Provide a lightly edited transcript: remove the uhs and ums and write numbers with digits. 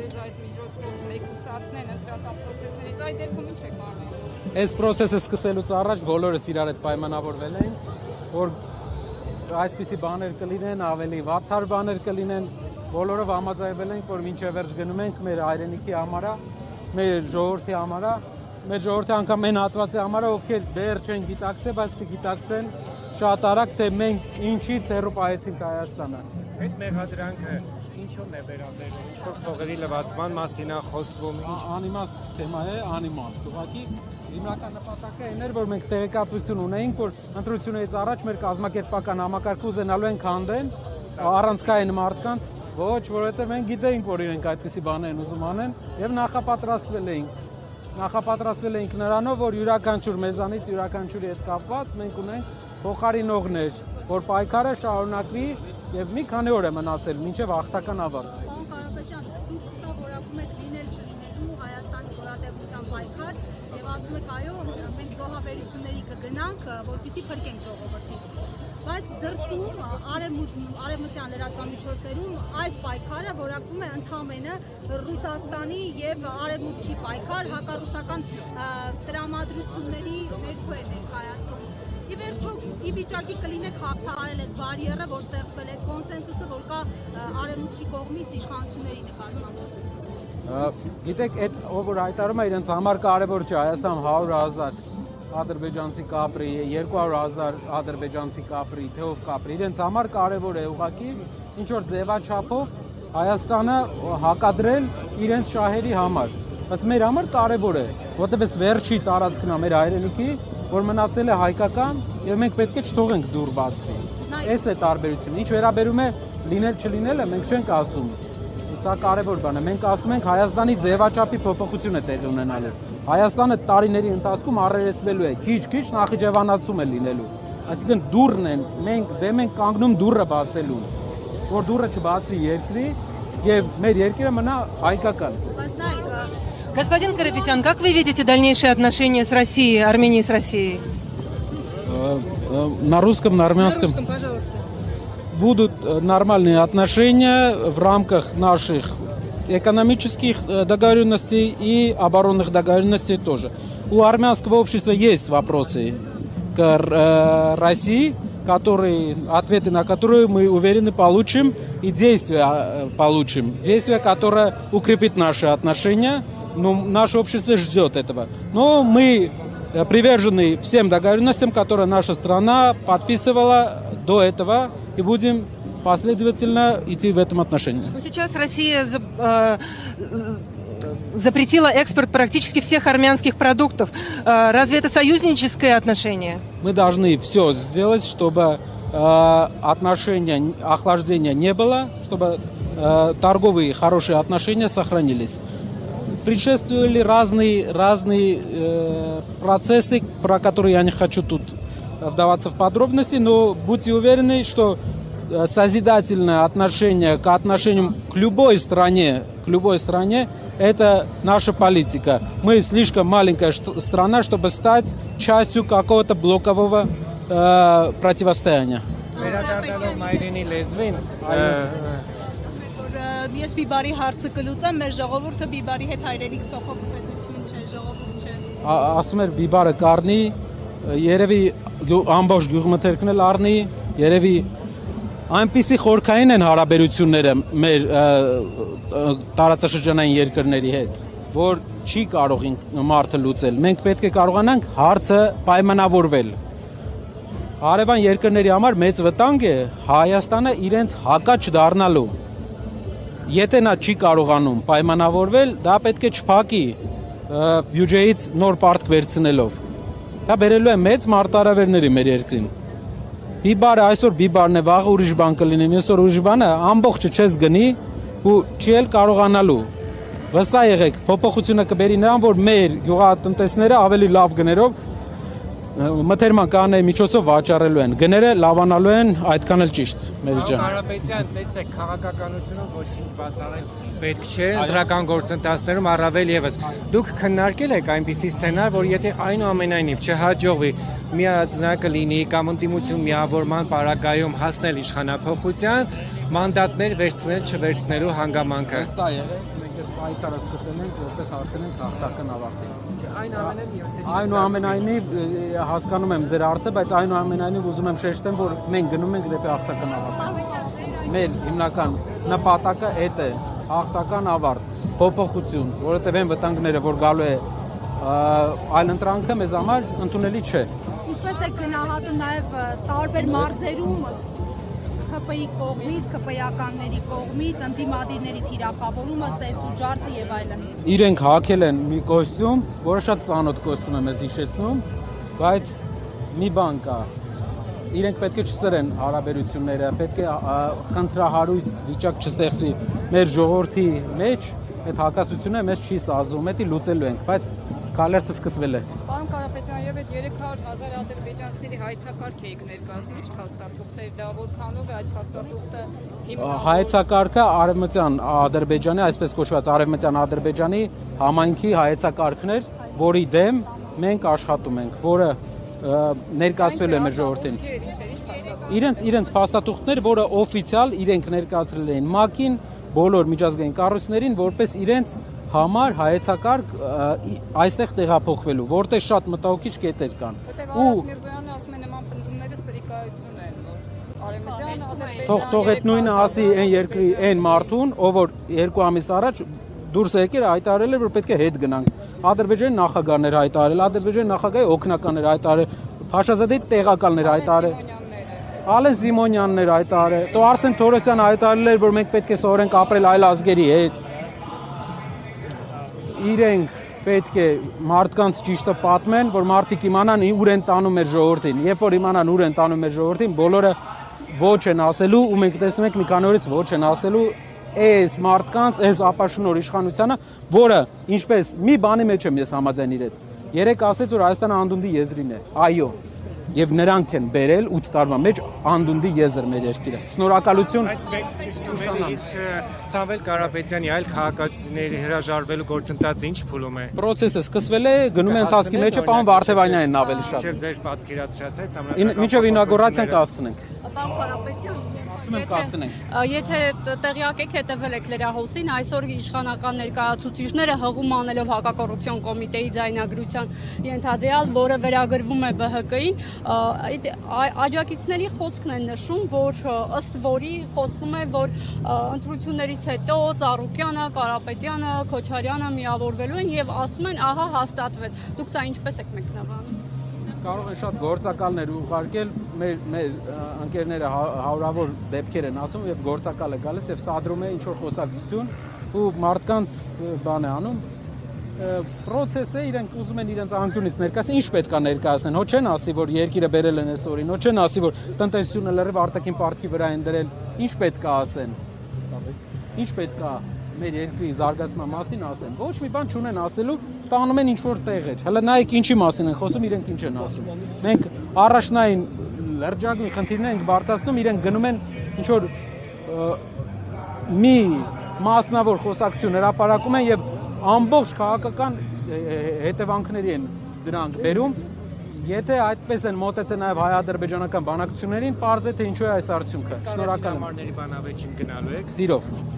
ձեզ այդ միջոցով մեկուսացնեն ընտրական process-ներից, այդ դեպքում ինչ եք անելու։ Այս process-ը սկսելուց առաջ բոլորս իրար հետ պայմանավորվել ենք, որ այսպիսի բաներ կլինեն, ավելի վատթար բաներ կլինեն, բոլորով համաձայնվել ենք, որ մինչև վերջ գնում ենք մեր հայրենիքի համարա, մեր ժողովրդի համարա, մեր ժողովրդի անգամ այն հատվածի համարա, ովքեր դեռ չեն գիտակցել, բայց կգիտակցեն շատ արագ, թե մենք ինչից հեռու պահեցինք Հայաստանը։ Այդ մեղադրանքը ինչու՞ն է վերաբերում, ինչ-որ փողերի լվացման մասին է խոսվում, ինչ Անիմաստ թեմա է, անիմաստ։ Ուղղակի հիմնական նպատակը այն էր, որ մենք տեղեկատվություն ունեինք, որ ընտրությունից առաջ մեր կազմակերպական համակարգը ուզենալու են քանդեն առանցքային մարդկանց, ոչ, որովհետև մենք գիտեինք, որ իրենք այդպիսի բաներ են ուզում անեն եւ նախապատրաստվել էինք նրանով, որ յուրաքանչյուր մեզանից յուրաքանչյուրի հետ կապված մենք ունենք փոխարինողներ, որ պայքարը շարունակվի եւ մի քանի օր է մնացել մինչեւ հաղթական ավարտ։ Պարոն Կարապետյան, դուք սա որակում եք լինել չլինելու Հայաստանի գոյատևության պայքար եւ ասում եք այո, մենք զոհաբերությունների կգնանք, որպեսզի փրկենք ժողովրդին։ Բայց դրսում արևմտյան լրատվամիջոցներում այս պայքարը որակվում է ընդհանրապես Ռուսաստանի եւ Արևմուտքի պայքար հակառուսական տրամադրությունների ներքո է ներկայացվում։ Ի վերջո, ի վիճակի կլինեք հաղթահարել այդ բարիերը, որ ստեղծվել է կոնսենսուսը, որ կա Արևմուտքի կողմից իշխանությունների նկատմամբ։ Գիտեք, այդ ով որ հայտարարում է իրենց համար կարևոր չէ, Հայաստան 100,000 ադրբեջանցի կապրի, 200,000 ադրբեջանցի կապրի, թե ով կապրի, իրենց համար կարևոր է ուղղակի ինչ որ ձևաչափով Հայաստանը հակադրել իրենց շահերի համար, բայց մեր համար կարևոր է, որտեղ էս վերջի տարածքն է մեր հայրենիքի, որ մնացել է հայկական եւ մենք պետք է չթողենք դուր բացվի։ Այս է տարբերությունը։ Ինչ վերաբերում է լինել չլինելը, մենք չենք ասում։ Սա կարևոր բան է։ Մենք ասում ենք Հայաստանի ձևաչափի փոփոխություն է տեղի ունենալու։ Հայաստանը տարիների ընթացքում առերեսվելու է, քիչ-քիչ նախիջևանացում է լինելու։ Այսինքն դուռն են, մենք դեմ ենք կանգնում դուռը բացելու, որ դուռը չբացվի երկրի եւ մեր երկիրը մնա հայկական։ Господин Карапетян, как вы видите дальнейшие отношения с Россией, Армении с Россией? На русском, на армянском. На русском, пожалуйста. Будут нормальные отношения в рамках наших экономических договоренностей и оборонных договоренностей тоже. У армянского общества есть вопросы к России, ответы на которые мы уверены получим, и действия получим. Действия, которые укрепят наши отношения. Но наше общество ждет этого. Но мы привержены всем договоренностям, которые наша страна подписывала до этого, и будем последовательно идти в этом отношении. Сейчас Россия запретила экспорт практически всех армянских продуктов. Разве это союзническое отношение? Мы должны все сделать, чтобы охлаждения не было, чтобы торговые хорошие отношения сохранились. Предшествовали разные процессы, про которые я не хочу тут вдаваться в подробности, но будьте уверены, что созидательное отношение к отношениям к любой стране, это наша политика. Мы слишком маленькая страна, чтобы стать частью какого-то блокового противостояния. Ես բիբարի հարցը կլուծեմ, մեր ժողովուրդը բիբարի հետ հայրենիք փոխփոխություն չէ, ժողովուրդ չէ։ Ասում էր բիբարը կառնի, երևի ամբողջ գյուղմթերքն էլ առնի, երևի այնպիսի խորքային են հարաբերությունները մեր տարածաշրջանային երկրների հետ, որ չի կարող մարդը լուծել։ Մենք պետք է կարողանանք հարցը պայմանավորվել։ Հարևան երկրների համար մեծ վտանգ է Հայաստանը իրենց հակաչ դառնալու։ Եթե նա չի կարողանում պայմանավորվել, դա պետք է չփակի բյուջեից նոր պարտք վերցնելով։ Դա բերելու է մեծ մարտահրավերների մեր երկրին։ Բիբարը այսօր բիբարն է, վաղը ուրիշ բան կլինի, այսօր ուրիշ բանը ամբողջը չես գնի ու չի էլ կարողանալու։ Վստահ եղեք, փոփոխությունը կբերի նրան, որ մեր գյուղատնտեսները ավելի լավ գներով մթերման կանոնների միջոցով վաճառելու են, գները լավանալու են, այդքան էլ ճիշտ, մեր ջան։ Կարապետյան, տեսեք, քաղաքականությունում ոչինչ բացառել պետք չէ, դրական գործընթացներում առավել եւս։ Դուք քննարկել եք այնպիսի սցենար, որ եթե այնուամենայնիվ չհաջողվի միաձնակը լինի կամ ընդդիմություն միավորման պարագայում հասնել իշխանափոխության, մանդատներ վերցնել չվերցնելու հանգամանքը։ Վստահ եղեք, մենք այս պայքարը սկսել ենք, որպես հասնենք հաղթական ավարտին։ Այն ամենը Այնուամենայնիվ հասկանում եմ ձեր հարցը, բայց այնուամենայնիվ ուզում եմ շեշտեմ, որ մենք գնում ենք դեպի հաղթական ավարտ։ Մեր հիմնական նպատակը այդ է, հաղթական ավարտ, փոփոխություն, որովհետև այն վտանգները, որ գալու է այլընտրանքը մեզ համար ընդունելի չէ։ Ինչպես է գնահատում նաև տարբեր մարզերում ՀՊ-ի կողմից, ՀՊ-ականների կողմից, ընդդիմադիրների թիրախավորումը, ծեծի ջարդը եւ այլն։ Իրենք հագել են մի կոստյում, որը շատ ծանոթ կոստյում է մեզ հիշեցնում, բայց մի բան կա։ Իրենք պետք է չսրեն հարաբերությունները, պետք է խնդրահարույց վիճակ չստեղծվի մեր ժողովրդի մեջ, այդ հակասությունը մեզ չի սազում, դա լուծելու ենք, բայց քալերտը սկսվել է։ Պարոն Կարապետյան, եւ այդ 300,000 ադրբեջանցիների հայցակարգ եք ներկայացնում, ի՞նչ փաստաթուղթ է դա, որքանով է այդ փաստաթուղթը հիմնավորվում։ Հայեցակարգը արևմտյան Ադրբեջանի, այսպես կոչված արևմտյան Ադրբեջանի համայնքի հայեցակարգն էր, որի դեմ մենք աշխատում ենք, որը ներկայացվել է մեր ժողովրդին։ Իրենց փաստաթուղթներ, որը օֆիցիալ իրենք ներկայացրել էին ՄԱԿ-ին, բոլոր միջազգային կառույցներին, որպես իրենց համար հայեցակարգ այստեղ տեղափոխվելու, որտեղ շատ մտահոգիչ կետեր կան։ Ու Միրզոյանը ասում է նման պնդումները սրիկայություն են, որ արևմտյան Ադրբեջանի Թող այդ նույնը ասի այն երկրի այն մարդուն, ով որ 2 ամիս առաջ դուրս եկել հայտարարել էր, որ պետք է հետ գնանք։ Ադրբեջանի նախագահն էր հայտարարել, Ադրբեջանի նախագահի օգնականն էր հայտարարել, Փաշազադեի տեղակալն էր հայտարարել։ Ալեն Սիմոնյանն էր հայտարարել։ Դու Արսեն Թորոսյանը հայտարարել էր, որ մենք պետք է սովորենք ապրել այլ ազգերի հետ։ Իրենք պետք է մարդկանց ճիշտը պատմեն, որ մարդիկ իմանան ուր են տանում մեր ժողովրդին։ Երբ որ իմանան ուր են տանում մեր ժողովրդին, բոլորը ոչ են ասելու ու մենք տեսնում ենք մի քանի օրից ոչ են ասելու այս մարդկանց, այս ապաշնոր իշխանությանը, որը ինչպես մի բանի մեջ եմ ես համաձայն իր հետ։ Երեք ասեց, որ Հայաստանը անդունդի եզրին է։ Այո։ Եվ նրանք են բերել 8 տարվա մեջ անդունդի եզր մեր երկիրը։ Շնորհակալություն։ Իսկ Սամվել Կարապետյանի այլ քաղաքացիների հրաժարվելու գործընթացը ինչ փուլում է։ Պրոցեսը սկսվել է, գնում է ընթացքի մեջ, պարոն Վարդևանյանն ավելի շատ։ Մինչև ձեր պատկերացրած Մինչև ինագորացիան կասցնենք։ Պարոն Կարապետյան, Եթե տեղյակ եք հետևել եք լրահոսին, այսօր իշխանական ներկայացուցիչները հղում անելով հակակոռուպցիոն կոմիտեի ձայնագրության ենթադրյալ, որը վերագրվում է ԲՀԿ-ին, աջակիցների խոսքն են նշում, որ ըստ որի խոսվում է, որ ընտրություններից հետո Ծառուկյանը, Կարապետյանը, Քոչարյանը միավորվելու են եւ ասում են, ահա հաստատվեց։ Դուք սա ինչպես եք մեկնաբանում։ Կարող են շատ գործակալներ ուղարկել, մեր ընկերները հարյուրավոր դեպքեր են ասում, երբ գործակալը գալիս եւ սադրում է ինչ որ խոսակցություն ու մարդկանց բան է անում, process է, իրենք ուզում են իրենց անկյունից ներկայացնել, ինչ պետք է ներկայացնեն, հո չեն ասի, որ երկիրը բերել են այսօրին, հո չեն ասի, որ տնտեսությունը լրիվ արտաքին պարտքի վրա են դրել, ինչ պետք է ասեն, ինչ պետք է մեր երկրի զարգացման մասին ասեն, ոչ մի բան չունեն ասելու, տանում են ինչ-որ տեղեր, հələ նայեք ինչի մասին են խոսում, իրենք ինչ են ասում, մենք առաջնային լրջագույն խնդիրներ ենք բարձրացնում, իրենք գնում են ինչ-որ մի մասնավոր խոսակցություն հրապարակում են եւ ամբողջ քաղաքական հետևանքների են դրանք բերում, եթե այդպես են մոտեցել նաև հայ-ադրբեջանական բանակցություններին, պարզ է թե ինչու է այս արդյունքը։ Շնորհակալ եմ։ Բանավեճին գնալու եք։ Սիրով։